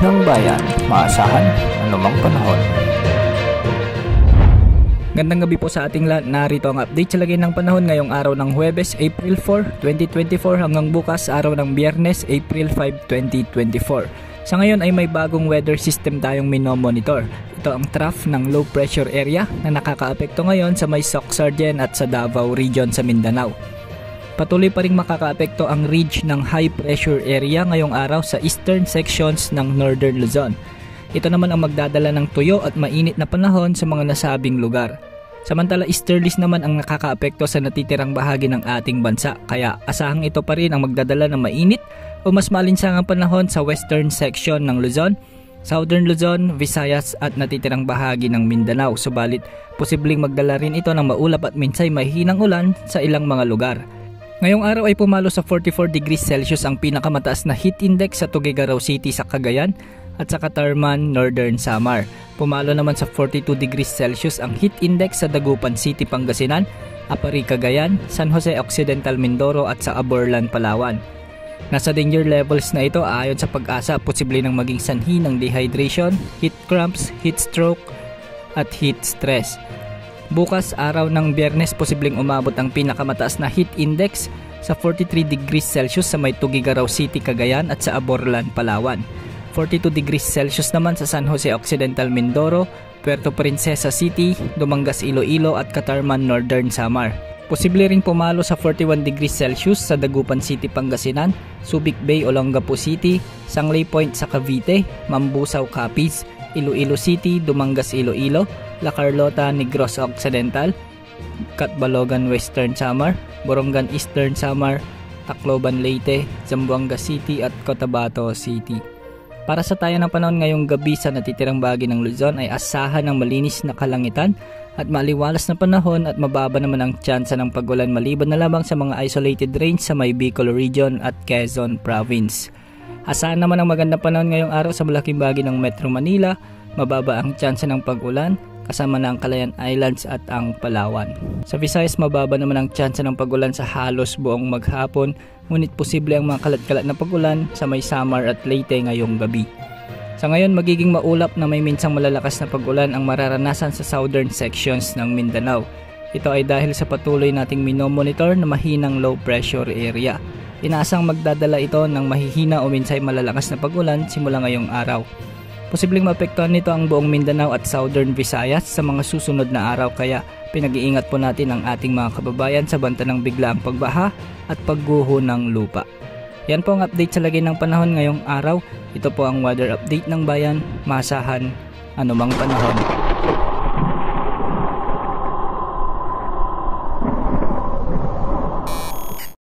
ng bayan, maasahan anumang panahon. Gandang gabi po sa ating lahat. Narito ang update sa lagay ng panahon ngayong araw ng Huwebes, April 4, 2024 hanggang bukas araw ng Biyernes, April 5, 2024. Sa ngayon ay may bagong weather system tayong minomonitor. Ito ang trough ng low pressure area na nakakaapekto ngayon sa may Soc-Sargen at sa Davao region sa Mindanao. Patuloy pa ring makakaapekto ang ridge ng high pressure area ngayong araw sa eastern sections ng Northern Luzon. Ito naman ang magdadala ng tuyo at mainit na panahon sa mga nasabing lugar. Samantala easterlies naman ang nakakaapekto sa natitirang bahagi ng ating bansa, kaya asahang ito pa rin ang magdadala ng mainit o mas malinsangang panahon sa western section ng Luzon, Southern Luzon, Visayas at natitirang bahagi ng Mindanao. Subalit posibleng magdala rin ito ng maulap at minsay mahihinang ulan sa ilang mga lugar. Ngayong araw ay pumalo sa 44 degrees Celsius ang pinakamataas na heat index sa Tuguegarao City sa Cagayan at sa Catarman, Northern Samar. Pumalo naman sa 42 degrees Celsius ang heat index sa Dagupan City, Pangasinan, Apari, Cagayan, San Jose Occidental, Mindoro at sa Aborlan, Palawan. Nasa danger levels na ito ayon sa Pag-asa, posible nang maging sanhi ng dehydration, heat cramps, heat stroke at heat stress. Bukas araw ng Biyernes, posibleng umabot ang pinakamataas na heat index sa 43 degrees Celsius sa may Tuguegarao City, Cagayan at sa Aborlan, Palawan. 42 degrees Celsius naman sa San Jose Occidental, Mindoro, Puerto Princesa City, Dumangas, Iloilo at Catarman, Northern Samar. Posible ring pumalo sa 41 degrees Celsius sa Dagupan City, Pangasinan, Subic Bay, Olongapo City, Sangley Point sa Cavite, Mambusaw, Capiz, Iloilo City, Dumangas, Iloilo, La Carlota, Negros Occidental, Catbalogan, Western Samar, Borongan, Eastern Samar, Tacloban, Leyte, Zamboanga City at Cotabato City. Para sa tayo ng panahon ngayong gabi sa natitirang bahagi ng Luzon ay asahan ng malinis na kalangitan at maliwalas na panahon at mababa naman ang tsansa ng pag-ulan maliban na lamang sa mga isolated rains sa may Bicol Region at Quezon Province. Asahan naman ang magandang panahon ngayong araw sa malaking bahagi ng Metro Manila, mababa ang tsansa ng pag-ulan kasama na ang Calayan Islands at ang Palawan. Sa Visayas mababa naman ang tsansa ng pag-ulan sa halos buong maghapon, ngunit posible ang mga kalat-kalat na pag-ulan sa may Samar at Leyte ngayong gabi. Sa ngayon magiging maulap na may minsang malalakas na pag-ulan ang mararanasan sa southern sections ng Mindanao. Ito ay dahil sa patuloy nating minomonitor na mahinang low pressure area. Inaasang magdadala ito ng mahihina o minsay malalakas na pag-ulan simula ngayong araw. Posibleng maapektuhan nito ang buong Mindanao at Southern Visayas sa mga susunod na araw, kaya pinag-iingat po natin ang ating mga kababayan sa banta ng biglaang pagbaha at pagguho ng lupa. Yan po ang update sa lagay ng panahon ngayong araw. Ito po ang weather update ng bayan, maasahan anumang panahon.